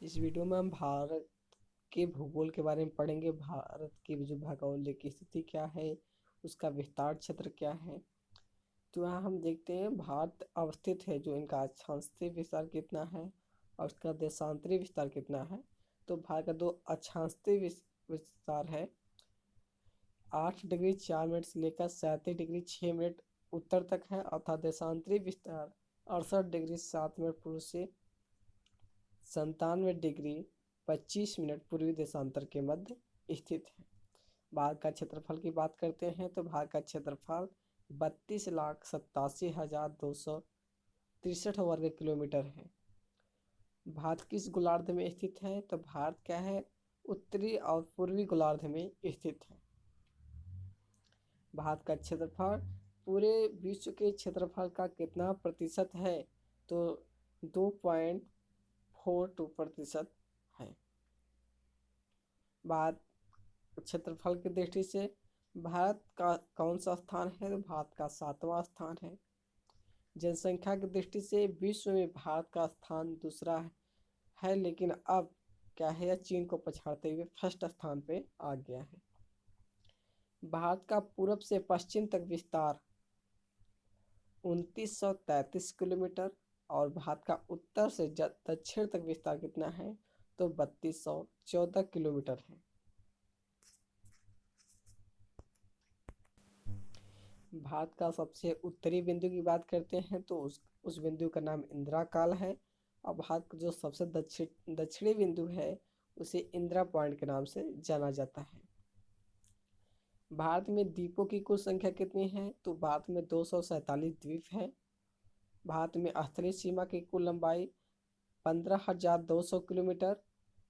इस वीडियो में हम भारत के भूगोल के बारे में पढ़ेंगे। भारत की जो भौगोलिक स्थिति क्या है, उसका विस्तार क्षेत्र क्या है। तो यहाँ हम देखते हैं भारत अवस्थित है, जो इनका अक्षांशीय विस्तार कितना है और उसका देशांतरी विस्तार कितना है। तो भारत का दो अक्षांशीय विस्तार है, 8 डिग्री 4 मिनट से लेकर 37 डिग्री 6 मिनट उत्तर तक है, अर्थात देशांतरी विस्तार 68 डिग्री 7 मिनट पूर्व से 97 डिग्री 25 मिनट पूर्वी देशांतर के मध्य स्थित है। भारत का क्षेत्रफल की बात करते हैं तो भारत का क्षेत्रफल 32,87,263 वर्ग किलोमीटर है। भारत किस गोलार्ध में स्थित है, तो भारत क्या है, उत्तरी और पूर्वी गोलार्ध में स्थित है। भारत का क्षेत्रफल पूरे विश्व के क्षेत्रफल का कितना प्रतिशत है, तो 2.42% है। भारत क्षेत्रफल की दृष्टि से भारत का कौन सा स्थान है, तो भारत का 7वां स्थान है। जनसंख्या की दृष्टि से विश्व में भारत का स्थान दूसरा है, लेकिन अब क्या है, यह चीन को पछाड़ते हुए फर्स्ट स्थान पे आ गया है। भारत का पूर्व से पश्चिम तक विस्तार 2933 किलोमीटर और भारत का उत्तर से दक्षिण तक विस्तार कितना है, तो 3214 किलोमीटर है। भारत का सबसे उत्तरी बिंदु की बात करते हैं तो उस बिंदु का नाम इंदिरा काल है। और भारत का जो सबसे दक्षिणी बिंदु है उसे इंदिरा पॉइंट के नाम से जाना जाता है। भारत में द्वीपों की कुल संख्या कितनी है, तो भारत में 247 द्वीप है। भारत में स्थलीय सीमा की कुल लंबाई 15,200 किलोमीटर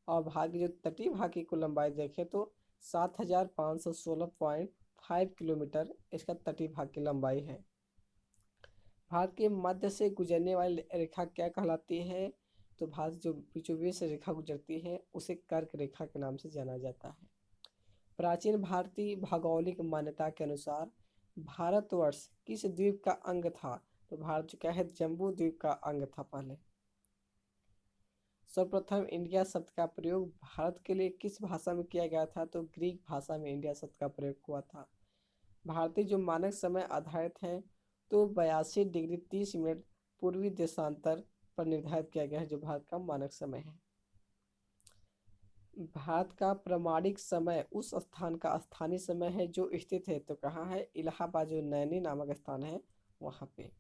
और भारत की जो तटीय भाग की कुल लंबाई देखें तो 7,516.5 किलोमीटर इसका तटीय भाग की लंबाई है। भारत के मध्य से गुजरने वाली रेखा क्या कहलाती है, तो भारत जो बीचों बीच से रेखा गुजरती है उसे कर्क रेखा के नाम से जाना जाता है। प्राचीन भारतीय भौगोलिक मान्यता के अनुसार भारतवर्ष किस द्वीप का अंग था, तो भारत जो क्या है, जम्बू द्वीप का अंग था पहले। सर्वप्रथम इंडिया शब्द का प्रयोग भारत के लिए किस भाषा में किया गया था, तो ग्रीक भाषा में इंडिया शब्द का प्रयोग हुआ था। भारतीय जो मानक समय आधारित है तो 82 डिग्री 30 मिनट पूर्वी देशांतर पर निर्धारित किया गया है, जो भारत का मानक समय है। भारत का प्रामाणिक समय उस स्थान का स्थानीय समय है जो स्थित है, तो कहाँ है, इलाहाबाद जो नैनी नामक स्थान है वहाँ पे।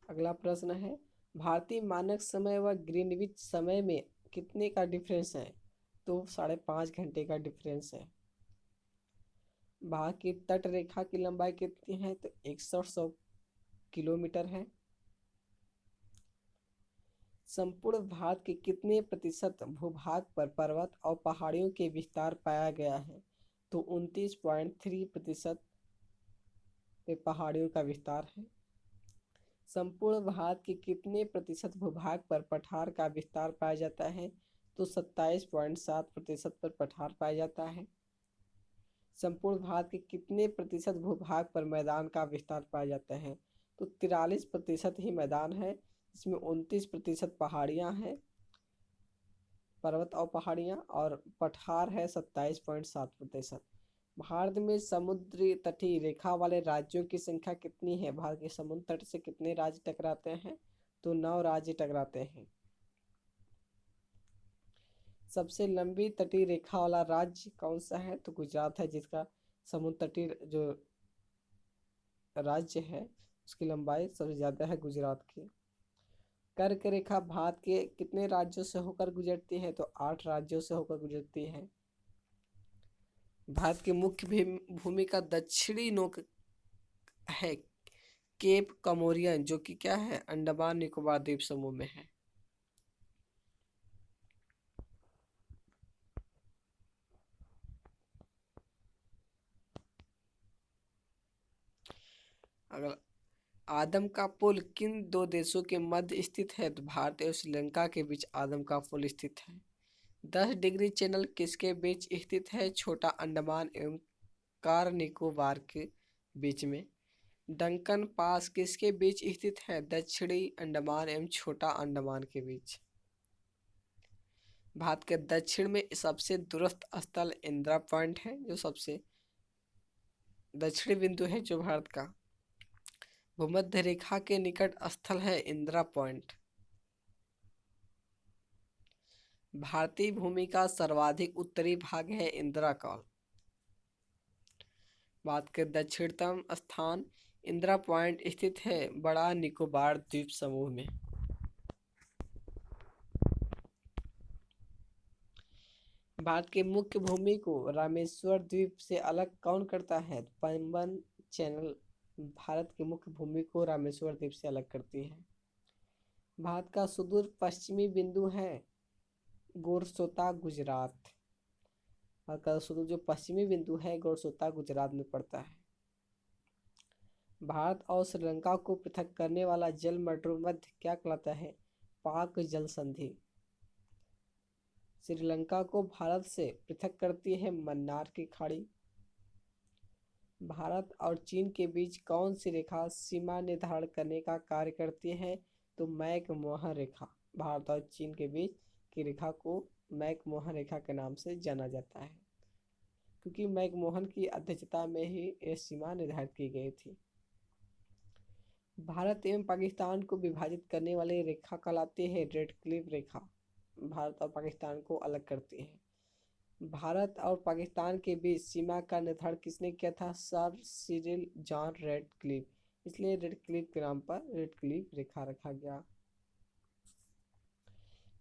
अगला प्रश्न है, भारतीय मानक समय व ग्रीनविच समय में कितने का डिफरेंस है, तो 5.5 घंटे का डिफरेंस है। भारत की तट रेखा की लंबाई कितनी है, तो 100 किलोमीटर है। संपूर्ण भारत के कितने प्रतिशत भूभाग पर पर्वत और पहाड़ियों के विस्तार पाया गया है, तो 29.3% पे पहाड़ियों का विस्तार है। संपूर्ण भारत के कितने प्रतिशत भूभाग पर पठार का विस्तार पाया जाता है, तो 27.7% पर पठार पाया जाता है। संपूर्ण भारत के कितने प्रतिशत भूभाग पर मैदान का विस्तार पाया जाता है, तो 43% ही मैदान है, इसमें 29% पहाड़ियाँ हैं, पर्वत और पहाड़ियाँ, और पठार है 27.7%। भारत में समुद्री तटीय रेखा वाले राज्यों की संख्या कितनी है, भारत के समुद्र तट से कितने राज्य टकराते हैं, तो 9 राज्य टकराते हैं। सबसे लंबी तटीय रेखा वाला राज्य कौन सा है, तो गुजरात है, जिसका समुद्र तटीय जो राज्य है उसकी लंबाई सबसे ज़्यादा है गुजरात की। कर्क रेखा भारत के कितने राज्यों से होकर गुजरती है, तो 8 राज्यों से होकर गुजरती है। भारत की मुख्य भूमि का दक्षिणी नोक है केप कमोरियन, जो कि क्या है, अंडमान निकोबार द्वीप समूह में है। अगला आदम का पुल किन दो देशों के मध्य स्थित है? तो भारत और श्रीलंका के बीच आदम का पुल स्थित है। 10 डिग्री चैनल किसके बीच स्थित है? छोटा अंडमान एवं कार निकोबार के बीच में। डंकन पास किसके बीच स्थित है? दक्षिणी अंडमान एवं छोटा अंडमान के बीच। भारत के दक्षिण में सबसे दूरस्थ स्थल इंदिरा पॉइंट है, जो सबसे दक्षिणी बिंदु है जो भारत का। भूमध्य रेखा के निकट स्थल है इंदिरा पॉइंट। भारतीय भूमि का सर्वाधिक उत्तरी भाग है इंदिरा कॉल। भारत के दक्षिणतम स्थान इंदिरा पॉइंट स्थित है बड़ा निकोबार द्वीप समूह में। भारत की मुख्य भूमि को रामेश्वर द्वीप से अलग कौन करता है? पंबन चैनल भारत की मुख्य भूमि को रामेश्वर द्वीप से अलग करती है। भारत का सुदूर पश्चिमी बिंदु है गोरसोता गुजरात। भारत का सुदूर जो पश्चिमी बिंदु है गोरसोता गुजरात में पड़ता है। भारत और श्रीलंका को पृथक करने वाला जल मध्य क्या कहलाता है? पाक जल संधि। श्रीलंका को भारत से पृथक करती है मन्नार की खाड़ी। भारत और चीन के बीच कौन सी रेखा सीमा निर्धारण करने का कार्य करती है? तो मैकमोहन रेखा। भारत और चीन के बीच की रेखा को मैकमोहन रेखा के नाम से जाना जाता है, क्योंकि मैकमोहन की अध्यक्षता में ही यह सीमा निर्धारित की गई थी। भारत एवं पाकिस्तान को विभाजित करने वाली रेखा कहलाती है रेड क्लिफ रेखा। भारत और पाकिस्तान को अलग करती है। भारत और पाकिस्तान के बीच सीमा का निर्धारण किसने किया था? Sir Cyril John red Cliff. इसलिए रेड क्लिफ के नाम पर रेड क्लिफ रेखा रखा गया।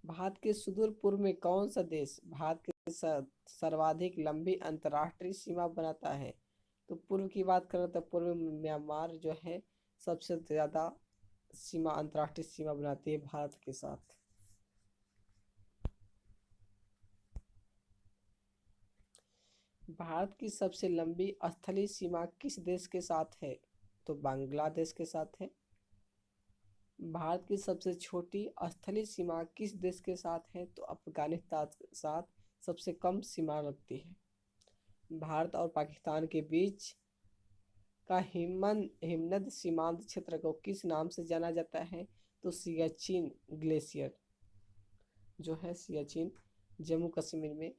भारत के सुदूर पूर्व में कौन सा देश भारत के सर्वाधिक लंबी अंतर्राष्ट्रीय सीमा बनाता है? तो पूर्व की बात करें तो पूर्व में म्यांमार जो है सबसे ज्यादा सीमा अंतर्राष्ट्रीय सीमा बनाती है भारत के साथ। भारत की सबसे लंबी स्थलीय सीमा किस देश के साथ है? तो बांग्लादेश के साथ है। भारत की सबसे छोटी स्थलीय सीमा किस देश के साथ है? तो अफगानिस्तान के साथ सबसे कम सीमा लगती है। भारत और पाकिस्तान के बीच का हिमनद सीमांत क्षेत्र को किस नाम से जाना जाता है? तो सियाचिन ग्लेशियर जो है सियाचिन जम्मू कश्मीर में।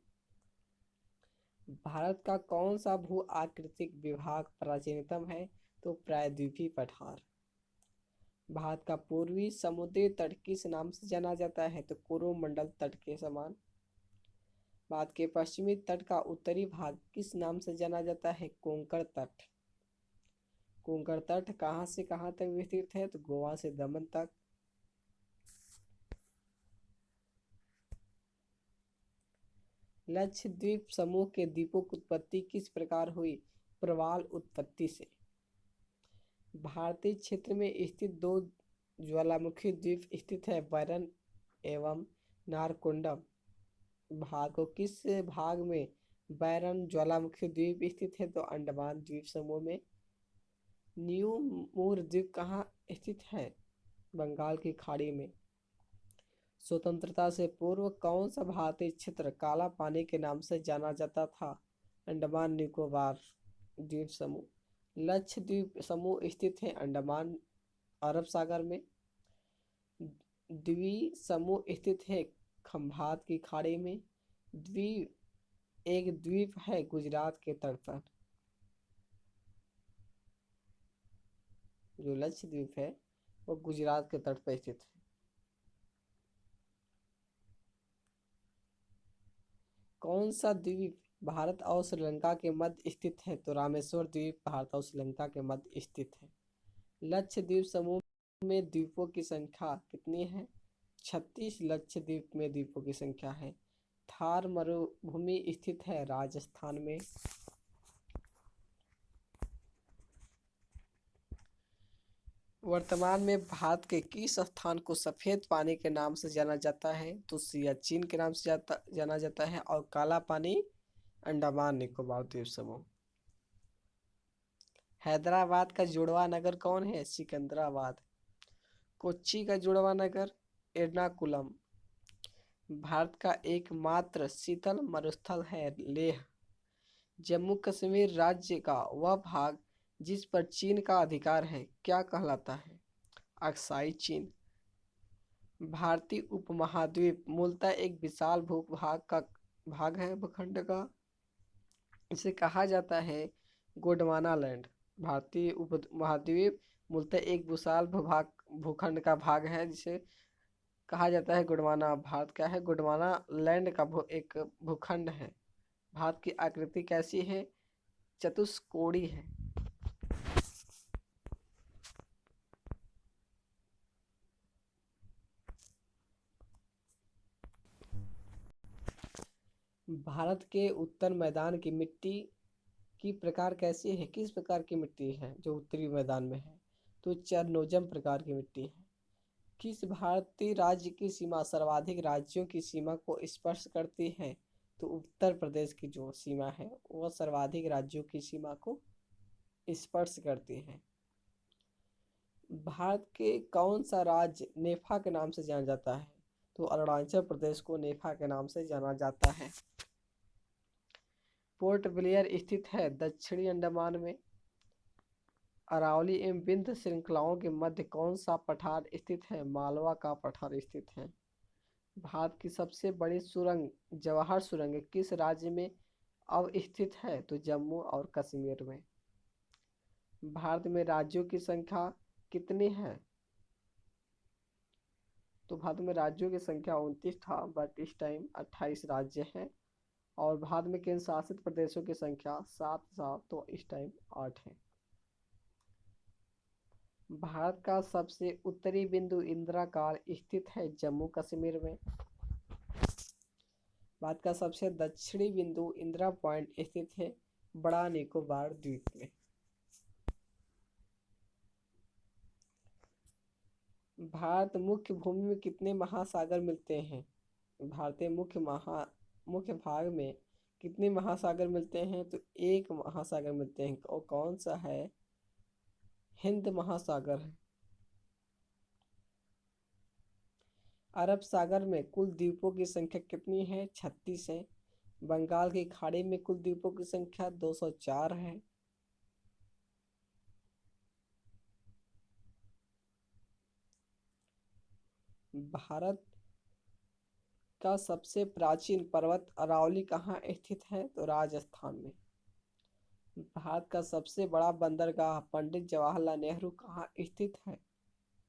भारत का कौन सा भू आकृतिक विभाग प्राचीनतम है? तो प्रायद्वीपीय पठार। भारत का पूर्वी समुद्री तट किस नाम से जाना जाता है? तो कोरोमंडल तट के समान। भारत के पश्चिमी तट का उत्तरी भाग किस नाम से जाना जाता है? कोंकण तट। कोंकण तट कहाँ से कहाँ तक विस्तृत है? तो गोवा से दमन तक। लक्षद्वीप समूह के द्वीपों की उत्पत्ति किस प्रकार हुई? प्रवाल उत्पत्ति से। भारतीय क्षेत्र में स्थित दो ज्वालामुखी द्वीप स्थित है बैरन एवं नारकोंडम। भारत को किस भाग में बैरन ज्वालामुखी द्वीप स्थित है? तो अंडमान द्वीप समूह में। न्यू मूर द्वीप कहाँ स्थित है? बंगाल की खाड़ी में। स्वतंत्रता से पूर्व कौन सा भारतीय क्षेत्र काला पानी के नाम से जाना जाता था? अंडमान निकोबार द्वीप समूह। लक्षद्वीप समूह स्थित है अंडमान अरब सागर में। द्वीप समूह स्थित है खंभात की खाड़ी में। द्वीप एक द्वीप है गुजरात के तट पर। जो लक्षद्वीप है वो गुजरात के तट पर स्थित है। कौन सा द्वीप भारत और श्रीलंका के मध्य स्थित है? तो रामेश्वर द्वीप भारत और श्रीलंका के मध्य स्थित है। लक्षद्वीप समूह में द्वीपों की संख्या कितनी है? 36 लक्षद्वीप में द्वीपों की संख्या है। थार मरुभूमि स्थित है राजस्थान में। वर्तमान में भारत के किस स्थान को सफेद पानी के नाम से जाना जाता है? तो सियाचिन के नाम से जाना जाता है। और काला पानी अंडमान निकोबार द्वीप समूह हैदराबाद का जुड़वा नगर कौन है? सिकंदराबाद। कोच्चि का जुड़वा नगर एर्नाकुलम। भारत का एकमात्र शीतल मरुस्थल है लेह। जम्मू कश्मीर राज्य का वह भाग जिस पर चीन का अधिकार है क्या कहलाता है? अक्साई चीन। भारतीय उपमहाद्वीप मूलतः एक विशाल भूभाग का भाग है भूखंड का। इसे कहा जाता है गोंडवाना लैंड। भारतीय उपमहाद्वीप मूलतः एक विशाल भूभाग भूखंड का भाग है जिसे कहा जाता है गोंडवाना। भारत क्या है? गोंडवाना लैंड का एक भूखंड है। भारत की आकृति कैसी है? चतुष्कोणीय है। भारत के उत्तर मैदान की मिट्टी की प्रकार कैसी है? किस प्रकार की मिट्टी है जो उत्तरी मैदान में है? तो चरनोजम प्रकार की मिट्टी है। किस भारतीय राज्य की सीमा सर्वाधिक राज्यों की सीमा को स्पर्श करती है? तो उत्तर प्रदेश की जो सीमा है वह सर्वाधिक राज्यों की सीमा को स्पर्श करती है। भारत के कौन सा राज्य नेफा के नाम से जाना जाता है? तो अरुणाचल प्रदेश को नेफा के नाम से जाना जाता है। पोर्ट ब्लेयर स्थित है दक्षिणी अंडमान में। अरावली एवं विंध्य श्रृंखलाओं के मध्य कौन सा पठार स्थित है? मालवा का पठार स्थित है। भारत की सबसे बड़ी सुरंग जवाहर सुरंग किस राज्य में अवस्थित है? तो जम्मू और कश्मीर में। भारत में राज्यों की संख्या कितनी है? तो भारत में राज्यों की संख्या 29 था बट इस टाइम 28 राज्य हैं। और भारत में केंद्र शासित प्रदेशों की संख्या 7 था तो इस टाइम 8 है। भारत का सबसे उत्तरी बिंदु इंदिरा कार स्थित है जम्मू कश्मीर में। भारत का सबसे दक्षिणी बिंदु इंदिरा पॉइंट स्थित है बड़ा निकोबार द्वीप में। भारत मुख्य भूमि में कितने महासागर मिलते हैं? भारतीय मुख्य भाग में कितने महासागर मिलते हैं? तो एक महासागर मिलते हैं और कौन सा है? हिंद महासागर है। अरब सागर में कुल द्वीपों की संख्या कितनी है? 36 है। बंगाल की खाड़ी में कुल द्वीपों की संख्या 204 है। भारत का सबसे प्राचीन पर्वत अरावली कहाँ स्थित है? तो राजस्थान में। भारत का सबसे बड़ा बंदरगाह पंडित जवाहरलाल नेहरू कहाँ स्थित है?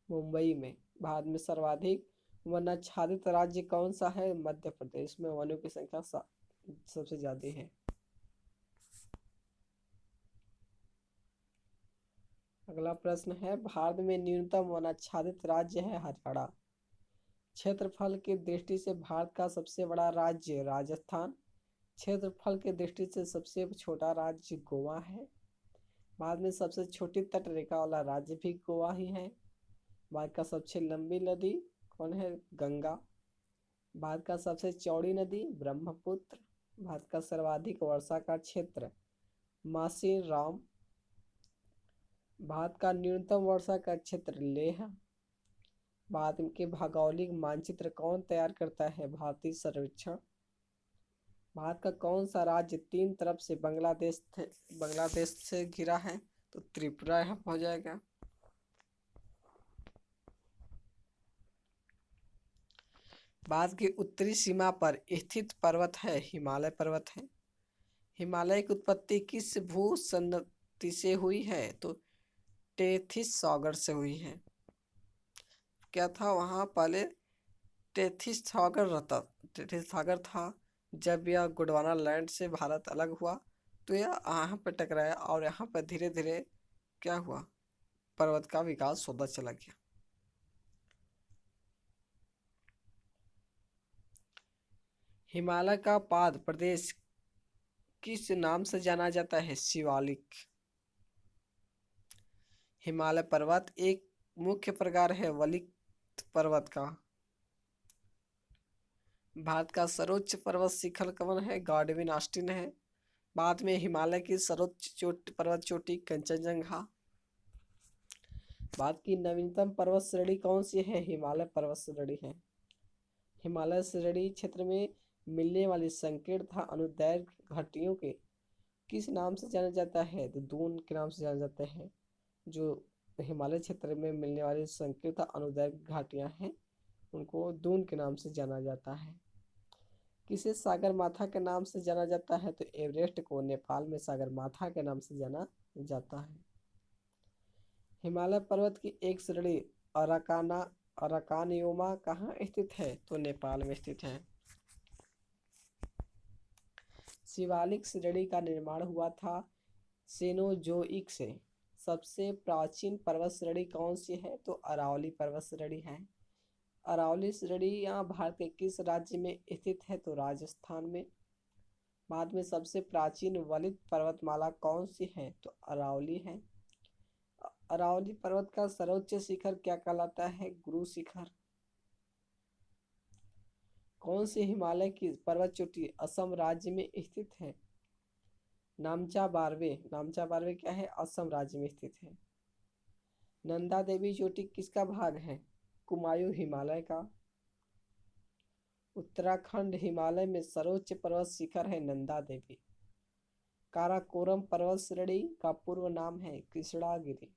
मुंबई में। भारत में सर्वाधिक वनाच्छादित राज्य कौन सा है? मध्य प्रदेश में वनों की संख्या सबसे ज्यादा है। अगला प्रश्न है भारत में न्यूनतम वनाच्छादित राज्य है हरियाणा। क्षेत्रफल की दृष्टि से भारत का सबसे बड़ा राज्य राजस्थान। क्षेत्रफल की दृष्टि से सबसे छोटा राज्य गोवा है। भारत में सबसे छोटी तट रेखा वाला राज्य भी गोवा ही है। भारत का सबसे लंबी नदी कौन है? गंगा। भारत का सबसे चौड़ी नदी ब्रह्मपुत्र। भारत का सर्वाधिक वर्षा का क्षेत्र मासीराम। भारत का न्यूनतम वर्षा का क्षेत्र लेह। भारत के भौगोलिक मानचित्र कौन तैयार करता है? भारतीय सर्वेक्षण। भारत का कौन सा राज्य तीन तरफ से बांग्लादेश से घिरा है? तो त्रिपुरा यहाँ हो जाएगा। भारत की उत्तरी सीमा पर स्थित पर्वत है हिमालय पर्वत है। हिमालय की उत्पत्ति किस भू संतति से हुई है? तो टेथिस सागर से हुई है। क्या था वहाँ पहले? टेथिस सागर था। जब यह गोंडवाना लैंड से भारत अलग हुआ तो यह यहाँ पर टकराया और यहाँ पर धीरे धीरे क्या हुआ? पर्वत का विकास होता चला गया। हिमालय का पाद प्रदेश किस नाम से जाना जाता है? शिवालिक। हिमालय पर्वत एक मुख्य प्रकार है वलित पर्वत का। भारत का सर्वोच्च पर्वत शिखर कौन है? गॉडविन ऑस्टिन है। बाद में हिमालय की सर्वोच्च पर्वत चोटी कंचनजंगा। भारत की नवीनतम पर्वत श्रेणी कौन सी है? हिमालय पर्वत श्रेणी है। हिमालय श्रेणी क्षेत्र में मिलने वाली संकीर्ण तथा अनुदैर्घ्य घाटियों के किस नाम से जाना जाता है? तो दून के नाम से जाना जाता है। जो हिमालय क्षेत्र में मिलने वाली संकीर्ण तथा अनुदैर्घ्य घाटियां हैं उनको दून के नाम से जाना जाता है। किसे सागर माथा के नाम से जाना जाता है? तो एवरेस्ट को नेपाल में सागर माथा के नाम से जाना जाता है। हिमालय पर्वत की एक श्रेणी अराकाना अराकानयोमा कहाँ स्थित है? तो नेपाल में स्थित है। शिवालिक श्रेणी का निर्माण हुआ था सेनोजोइक से। सबसे प्राचीन पर्वत श्रेणी कौन सी है? तो अरावली पर्वत श्रेणी है। अरावली श्रेणी यहाँ भारत के किस राज्य में स्थित है? तो राजस्थान में। बाद में सबसे प्राचीन वलित पर्वतमाला कौन सी है? तो अरावली है। अरावली पर्वत का सर्वोच्च शिखर क्या कहलाता है? गुरु शिखर। कौन सी हिमालय की पर्वत चोटी असम राज्य में स्थित है? नामचा बारवे। नामचा बारवे क्या है? असम राज्य में स्थित है। नंदा देवी चोटी किसका भाग है? कुमायूं हिमालय का। उत्तराखंड हिमालय में सर्वोच्च पर्वत शिखर है नंदा देवी। काराकोरम पर्वत श्रेणी का पूर्व नाम है कृष्णागिरी।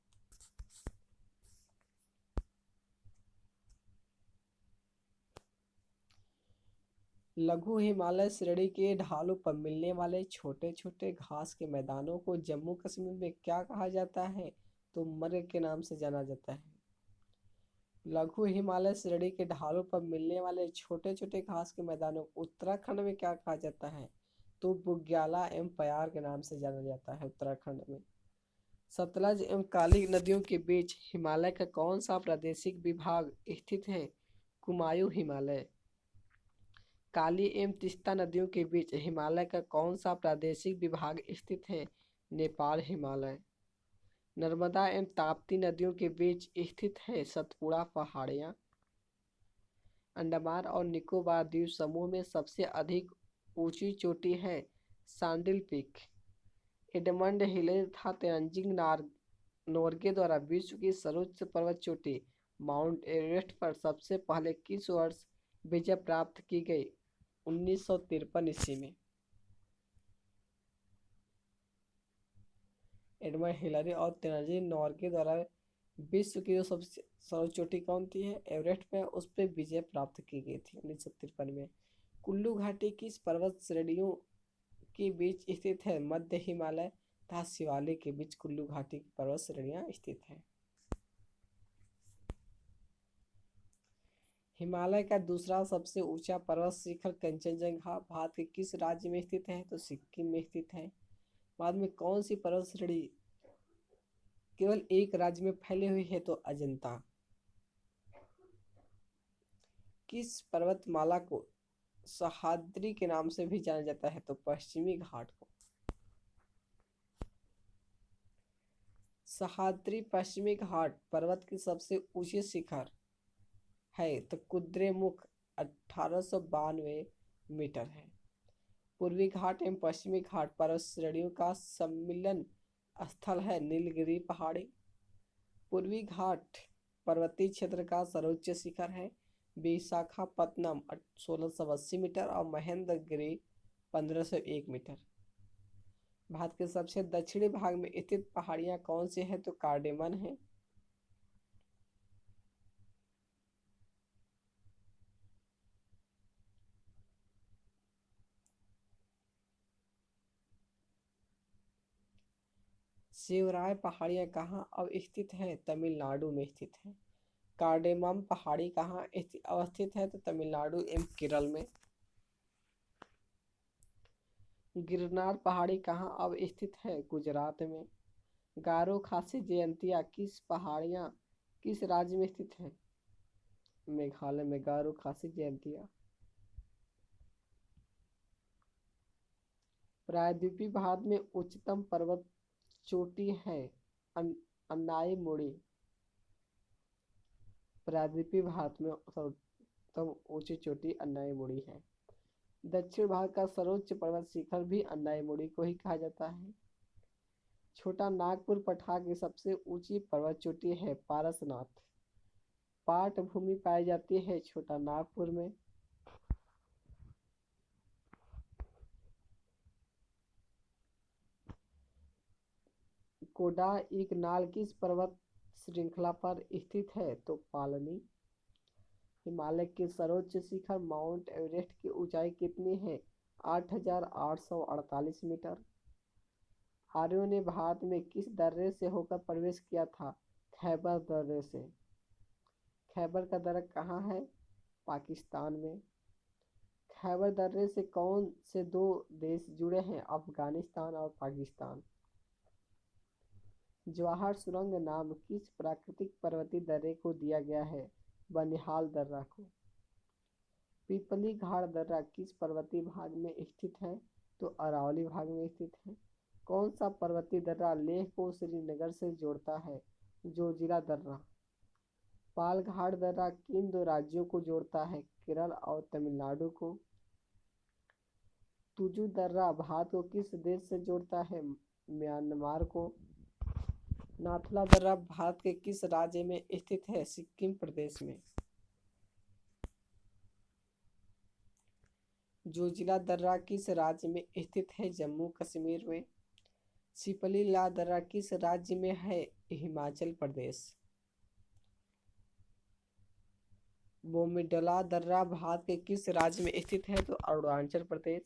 लघु हिमालय श्रेणी के ढालों पर मिलने वाले छोटे छोटे घास के मैदानों को जम्मू कश्मीर में क्या कहा जाता है? तो मर्ग के नाम से जाना जाता है। लघु हिमालय श्रेणी के ढालों पर मिलने वाले छोटे छोटे घास के मैदानों को उत्तराखंड में क्या कहा जाता है? तो बुग्याला एवं पयार के नाम से जाना जाता है उत्तराखंड में। सतलज एवं काली नदियों के बीच हिमालय का कौन सा प्रादेशिक विभाग स्थित है? कुमायूं हिमालय। काली एवं तीस्ता नदियों के बीच हिमालय का कौन सा प्रादेशिक विभाग स्थित है? नेपाल हिमालय। नर्मदा एवं ताप्ती नदियों के बीच स्थित है सतपुड़ा पहाड़ियाँ। अंडमान और निकोबार द्वीप समूह में सबसे अधिक ऊंची चोटी है सांडिल पीक। एडमंड हिलेरी तथा तेनजिंग नोर्गे द्वारा विश्व की सर्वोच्च पर्वत चोटी माउंट एवरेस्ट पर सबसे पहले किस वर्ष विजय प्राप्त की गई? 1953 ईस्वी में। एडमंड हिलरी और तेनजिंग नोर्गे द्वारा विश्व की जो सबसे सर्वोच्च चोटी कौन थी है एवरेस्ट पे, उस पर विजय प्राप्त की गई थी 1953 में। कुल्लू घाटी किस पर्वत श्रेणियों के बीच स्थित है? मध्य हिमालय तथा शिवालिक के बीच कुल्लू घाटी की पर्वत श्रेणियां स्थित है। हिमालय का दूसरा सबसे ऊंचा पर्वत शिखर कंचनजंगा भारत के किस राज्य में स्थित है? तो सिक्किम में स्थित है। बाद में कौन सी पर्वत श्रेणी केवल एक राज्य में फैली हुई है? तो अजंता। किस पर्वतमाला को सह्याद्री के नाम से भी जाना जाता है? तो पश्चिमी घाट को। सह्याद्री पश्चिमी घाट पर्वत की सबसे ऊंची शिखर है तो कुद्रेमुख 1892 मीटर है। पूर्वी घाट एवं पश्चिमी घाट पर्वत श्रेणियों का सम्मिलन स्थल है नीलगिरी पहाड़ी। पूर्वी घाट पर्वतीय क्षेत्र का सर्वोच्च शिखर है विशाखापत्तनम 1680 मीटर और महेंद्रगिरी 1501 मीटर। भारत के सबसे दक्षिणी भाग में स्थित पहाड़ियां कौन सी है? तो कार्डेमन है। शिवराय पहाड़ियां कहाँ अवस्थित है? तमिलनाडु में स्थित है। कार्डेमम पहाड़ी कहाँ अवस्थित है? तो तमिलनाडु एवं केरल में। गिरनार पहाड़ी कहाँ अवस्थित है? गुजरात में। गारो खासी जयंतिया किस पहाड़ियाँ किस राज्य में स्थित है? मेघालय में गारो खासी जयंतिया। प्रायद्वीपीय भारत में उच्चतम पर्वत चोटी है अन्नाई मुड़ी। प्रायद्वीपीय भारत में सर्वोत्तम ऊंची चोटी अन्नाई मुड़ी है। दक्षिण भारत का सर्वोच्च पर्वत शिखर भी अन्नाईमुड़ी को ही कहा जाता है। छोटा नागपुर पठार की सबसे ऊंची पर्वत चोटी है पारसनाथ। पाट भूमि पाई जाती है छोटा नागपुर में। कोडाइकनाल किस पर्वत श्रृंखला पर स्थित है? तो पालनी। हिमालय के सर्वोच्च शिखर माउंट एवरेस्ट की ऊंचाई कितनी है? 8,848 मीटर। आर्यों ने भारत में किस दर्रे से होकर प्रवेश किया था? खैबर दर्रे से। खैबर का दर्रा कहाँ है? पाकिस्तान में। खैबर दर्रे से कौन से दो देश जुड़े हैं? अफगानिस्तान और पाकिस्तान। जवाहर सुरंग नाम किस प्राकृतिक पर्वतीय दर्रे को दिया गया है? बनिहाल दर्रा को। पिपली घाट दर्रा किस पर्वतीय भाग में स्थित है? तो अरावली भाग में स्थित है। कौन सा पर्वतीय दर्रा लेह को श्रीनगर से जोड़ता है? जोजिला दर्रा। पाल घाट दर्रा किन दो राज्यों को जोड़ता है? केरल और तमिलनाडु को। तुजू दर्रा भारत को किस देश से जोड़ता है? म्यांमार को। नाथुला दर्रा भारत के किस राज्य में स्थित है? सिक्किम प्रदेश में। जोजिला दर्रा किस राज्य में स्थित है? जम्मू कश्मीर में। सिपली ला दर्रा किस राज्य में है? हिमाचल प्रदेश। बोमीडला दर्रा भारत के किस राज्य में स्थित है? तो अरुणाचल प्रदेश।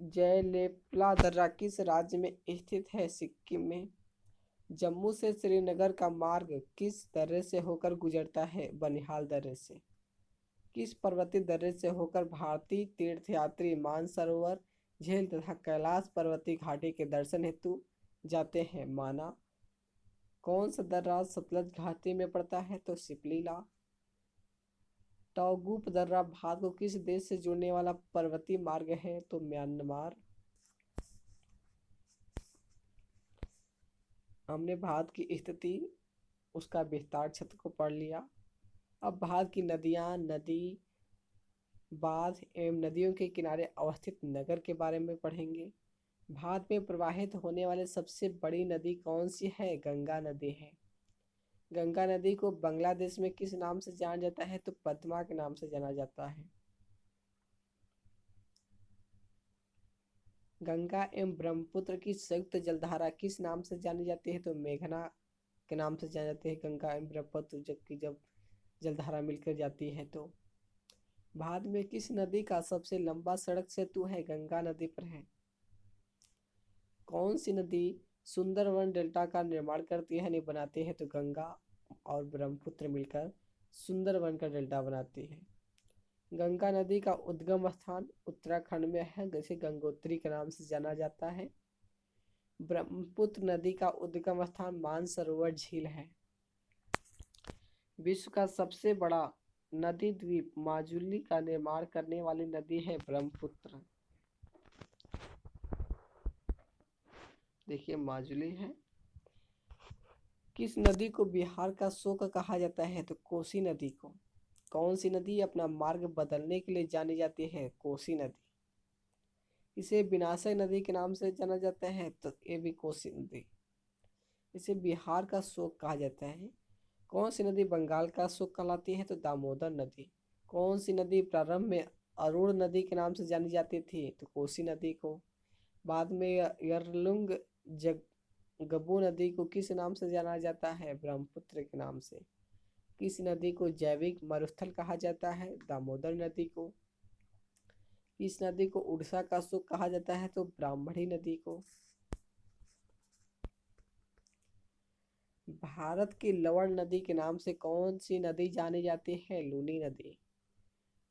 जयलेपला दर्रा किस राज्य में स्थित है? सिक्किम में। जम्मू से श्रीनगर का मार्ग किस दर्रे से होकर गुजरता है? बनिहाल दर्रे से। किस पर्वतीय दर्रे से होकर भारतीय तीर्थयात्री मानसरोवर, झील तथा कैलाश पर्वतीय घाटी के दर्शन हेतु जाते हैं? माना। कौन सा दर्रा सतलज घाटी में पड़ता है? तो सिपलीला। टॉगुप दर्रा भारत को किस देश से जोड़ने वाला पर्वतीय मार्ग है? तो म्यांमार। हमने भारत की स्थिति, उसका विस्तार क्षेत्र को पढ़ लिया। अब भारत की नदियां, नदी, बांध एवं नदियों के किनारे अवस्थित नगर के बारे में पढ़ेंगे। भारत में प्रवाहित होने वाली सबसे बड़ी नदी कौन सी है? गंगा नदी है। गंगा नदी को बांग्लादेश में किस नाम से जाना जाता है? तो पद्मा के नाम से जाना जाता है। गंगा एवं ब्रह्मपुत्र की संयुक्त जलधारा किस नाम से जानी जाती है? तो मेघना के नाम से जानी जाती है गंगा एवं ब्रह्मपुत्र, जबकि जब जलधारा मिलकर जाती है तो। भारत में किस नदी का सबसे लंबा सड़क सेतु है? गंगा नदी पर है। कौन सी नदी सुंदरवन डेल्टा का निर्माण करती है यानी बनाती है? तो गंगा और ब्रह्मपुत्र मिलकर सुंदरवन का डेल्टा बनाती है। गंगा नदी का उद्गम स्थान उत्तराखंड में है, जिसे गंगोत्री के नाम से जाना जाता है। ब्रह्मपुत्र नदी का उद्गम स्थान मानसरोवर झील है। विश्व का सबसे बड़ा नदी द्वीप माजुली का निर्माण करने वाली नदी है ब्रह्मपुत्र। देखिए माजुली है। किस नदी को बिहार का शोक कहा जाता है? तो कोसी नदी को। कौन सी नदी अपना मार्ग बदलने के लिए जानी जाती है? कोसी नदी। इसे विनाशक नदी के नाम से जाना जाता है, तो ये भी कोसी नदी। इसे बिहार का शोक कहा जाता है। कौन सी नदी बंगाल का शोक कहलाती है? तो दामोदर नदी। कौन सी नदी प्रारंभ में अरुण नदी के नाम से जानी जाती थी? तो कोसी नदी को। बाद में यरलुंग गबू नदी को किस नाम से जाना जाता है? ब्रह्मपुत्र के नाम से। किस नदी को जैविक मरुस्थल कहा जाता है? दामोदर नदी को। किस नदी को उड़ीसा का सुख कहा जाता है? तो ब्राह्मणी नदी को। भारत की लवण नदी के नाम से कौन सी नदी जानी जाती है? लूनी नदी।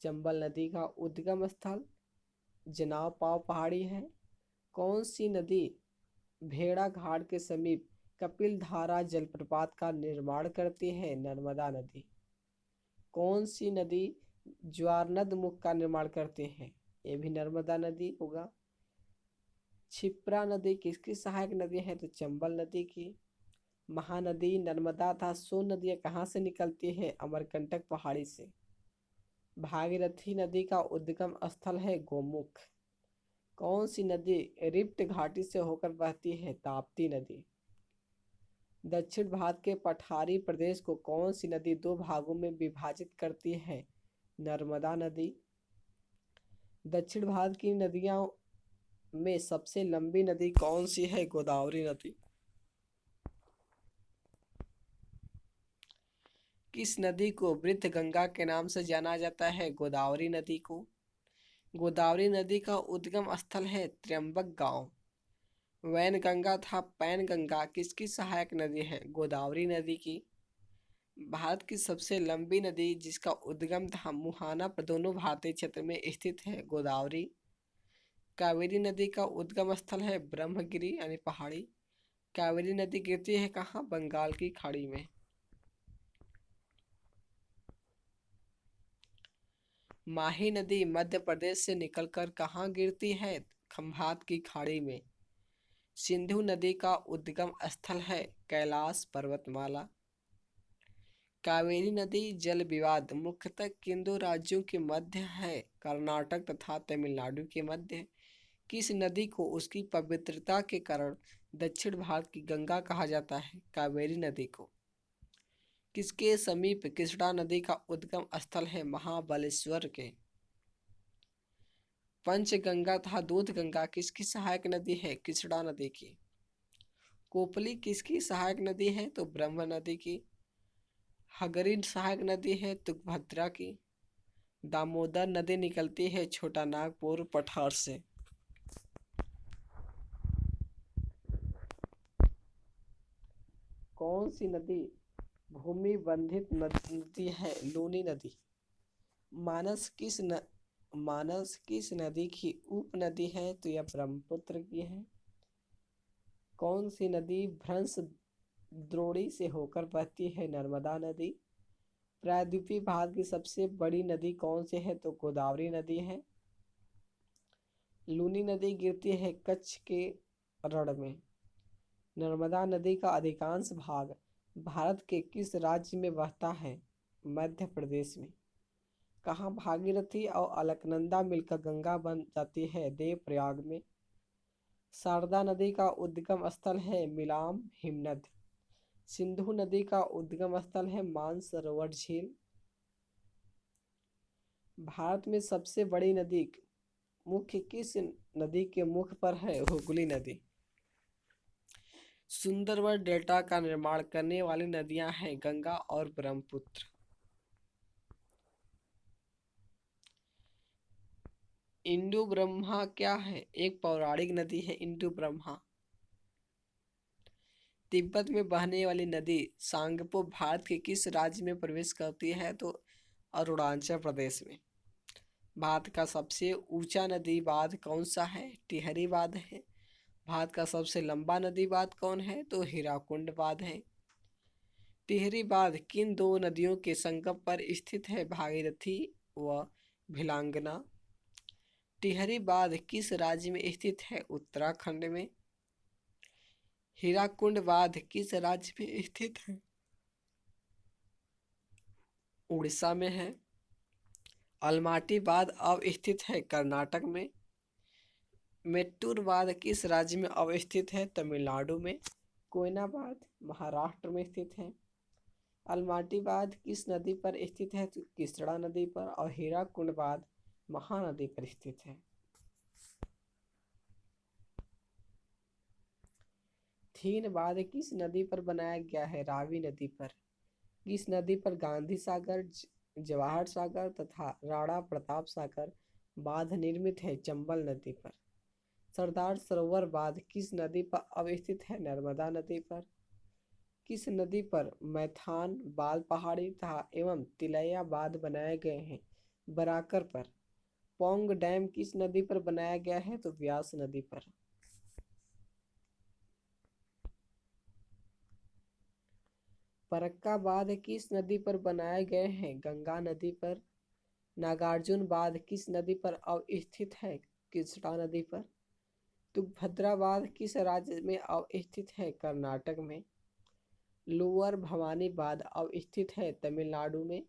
चंबल नदी का उद्गम स्थल जनाव पाव पहाड़ी है। कौन सी नदी भेड़ा घाट के समीप कपिल धारा जलप्रपात का निर्माण करती है? नर्मदा नदी। कौन सी नदी ज्वारनद मुख का निर्माण करते हैं? ये भी नर्मदा नदी होगा। क्षिप्रा नदी किसकी सहायक नदी है? तो चंबल नदी की। महानदी, नर्मदा तथा सोन नदियां कहाँ से निकलती है? अमरकंटक पहाड़ी से। भागीरथी नदी का उद्गम स्थल है गोमुख। कौन सी नदी रिफ्ट घाटी से होकर बहती है? ताप्ती नदी। दक्षिण भारत के पठारी प्रदेश को कौन सी नदी दो भागों में विभाजित करती है? नर्मदा नदी। दक्षिण भारत की नदियों में सबसे लंबी नदी कौन सी है? गोदावरी नदी। किस नदी को वृद्ध गंगा के नाम से जाना जाता है? गोदावरी नदी को। गोदावरी नदी का उद्गम स्थल है त्र्यंबक गांव। वैनगंगा तथा पैनगंगा किसकी सहायक नदी है? गोदावरी नदी की। भारत की सबसे लंबी नदी जिसका उद्गम तथा मुहाना दोनों भारतीय क्षेत्र में स्थित है? गोदावरी। कावेरी नदी का उद्गम स्थल है ब्रह्मगिरी यानी पहाड़ी। कावेरी नदी गिरती है कहाँ? बंगाल की खाड़ी में। माही नदी मध्य प्रदेश से निकलकर कहाँ गिरती है? खंभात की खाड़ी में। सिंधु नदी का उद्गम स्थल है कैलाश पर्वतमाला। कावेरी नदी जल विवाद मुख्यतः किन दो राज्यों के मध्य है? कर्नाटक तथा तमिलनाडु के मध्य। किस नदी को उसकी पवित्रता के कारण दक्षिण भारत की गंगा कहा जाता है? कावेरी नदी को। किसके समीप कृष्णा नदी का उद्गम स्थल है? महाबलेश्वर के। पंचगंगा तथा दूधगंगा किसकी सहायक नदी है? कृष्णा नदी की। कोपली किसकी सहायक नदी है? तो ब्रह्म नदी की। हगरी सहायक नदी है तुंगभद्रा की। दामोदर नदी निकलती है छोटा नागपुर पठार से। कौन सी नदी भूमि बंधित नदी है? लूनी नदी। मानस किस नदी की उपनदी है? तो यह ब्रह्मपुत्र की है। कौन सी नदी भ्रंश द्रोणी से होकर बहती है? नर्मदा नदी। प्रायद्वीपीय भारत की सबसे बड़ी नदी कौन सी है? तो गोदावरी नदी है। लूनी नदी गिरती है कच्छ के रण में। नर्मदा नदी का अधिकांश भाग भारत के किस राज्य में बहता है? मध्य प्रदेश में। कहाँ भागीरथी और अलकनंदा मिलकर गंगा बन जाती है? देवप्रयाग में। शारदा नदी का उद्गम स्थल है मिलाम हिमनद। सिंधु नदी का उद्गम स्थल है मानसरोवर झील। भारत में सबसे बड़ी नदी मुख्य किस नदी के मुख पर है? हुगली नदी। सुंदरवन डेल्टा का निर्माण करने वाली नदियां हैं गंगा और ब्रह्मपुत्र। इंडो ब्रह्मा क्या है? एक पौराणिक नदी है इंडो ब्रह्मा। तिब्बत में बहने वाली नदी सांगपो भारत के किस राज्य में प्रवेश करती है? तो अरुणाचल प्रदेश में। भारत का सबसे ऊंचा नदी बांध कौन सा है? टिहरी बांध है। भारत का सबसे लंबा नदी बांध कौन है? तो हीराकुंड बांध है। टिहरी बांध किन दो नदियों के संगम पर स्थित है? भागीरथी व भिलांगना। टिहरी बांध किस राज्य में स्थित है? उत्तराखंड में। हीराकुंड बांध किस राज्य में स्थित है? उड़ीसा में है। अलमाटी बांध अब स्थित है कर्नाटक में। मेट्टूर बांध किस राज्य में अवस्थित है? तमिलनाडु में। कोयना बांध महाराष्ट्र में स्थित है। अलमाटी बांध किस नदी पर स्थित है? तो कृष्णा नदी पर। और हीराकुंड बांध महानदी पर स्थित है। थीन बांध किस नदी पर बनाया गया है? रावी नदी पर। किस नदी पर गांधी सागर जवाहर सागर तथा राणा प्रताप सागर बांध निर्मित है? चंबल नदी पर। सरदार सरोवर बांध किस नदी पर अवस्थित है? नर्मदा नदी पर। किस नदी पर मैथान बाल पहाड़ी तथा एवं तिलैया बांध बनाए गए हैं? बराकर पर। पोंग डैम किस नदी पर बनाया गया है? तो व्यास नदी पर। फरक्का बांध किस नदी पर बनाए गए हैं? गंगा नदी पर। नागार्जुन बांध किस नदी पर अवस्थित है? कृष्णा नदी पर। तुंगभद्रा बांध किस राज्य में अवस्थित है? कर्नाटक में। लोअर भवानी बांध अवस्थित है तमिलनाडु में।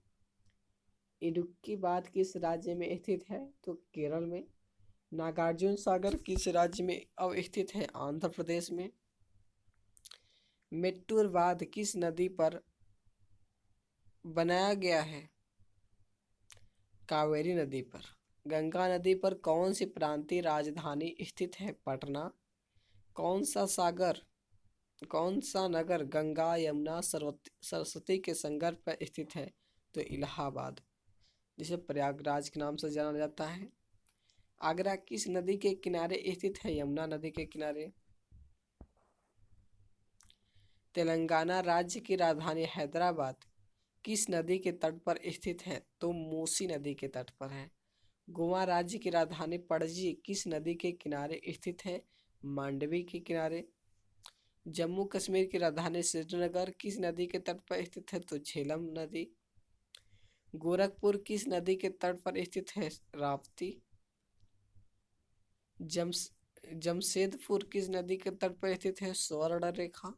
इडुक्की बांध किस राज्य में स्थित है? तो केरल में। नागार्जुन सागर किस राज्य में अवस्थित है? आंध्र प्रदेश में। मेट्टूर बांध किस नदी पर बनाया गया है? कावेरी नदी पर। गंगा नदी पर कौन सी प्रांतीय राजधानी स्थित है? पटना। कौन सा सागर कौन सा नगर गंगा यमुना सरस्वती के संगम पर स्थित है? तो इलाहाबाद, जिसे प्रयागराज के नाम से जाना जाता है। आगरा किस नदी के किनारे स्थित है? यमुना नदी के किनारे। तेलंगाना राज्य की राजधानी हैदराबाद किस नदी के तट पर स्थित है? तो मूसी नदी के तट पर है। गोवा राज्य की राजधानी पणजी किस नदी के किनारे स्थित है? मांडवी के किनारे। जम्मू कश्मीर की राजधानी श्रीनगर किस नदी के तट पर स्थित है? तो झेलम नदी। गोरखपुर किस नदी के तट पर स्थित है? राप्ती। जम्स जमशेदपुर किस नदी के तट पर स्थित है? स्वर्ण रेखा।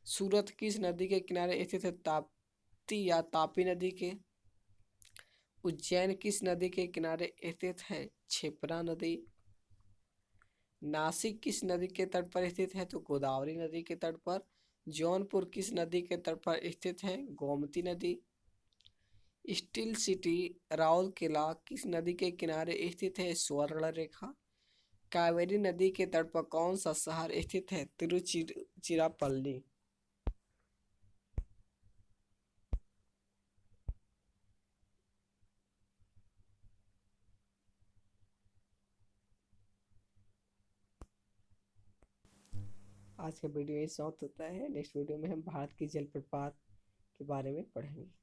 सूरत किस नदी के किनारे स्थित है? ताप्ती या तापी नदी के। उज्जैन किस नदी के किनारे स्थित है? क्षिप्रा नदी। नासिक किस नदी के तट पर स्थित है? तो गोदावरी नदी के तट पर। जौनपुर किस नदी के तट पर स्थित है? गोमती नदी। स्टील सिटी राउरकेला किस नदी के किनारे स्थित है? स्वर्ण रेखा। कावेरी नदी के तट पर कौन सा शहर स्थित है? तिरुचिरापल्ली। आज का वीडियो यही समाप्त होता है। नेक्स्ट वीडियो में हम भारत की जलप्रपात के बारे में पढ़ेंगे।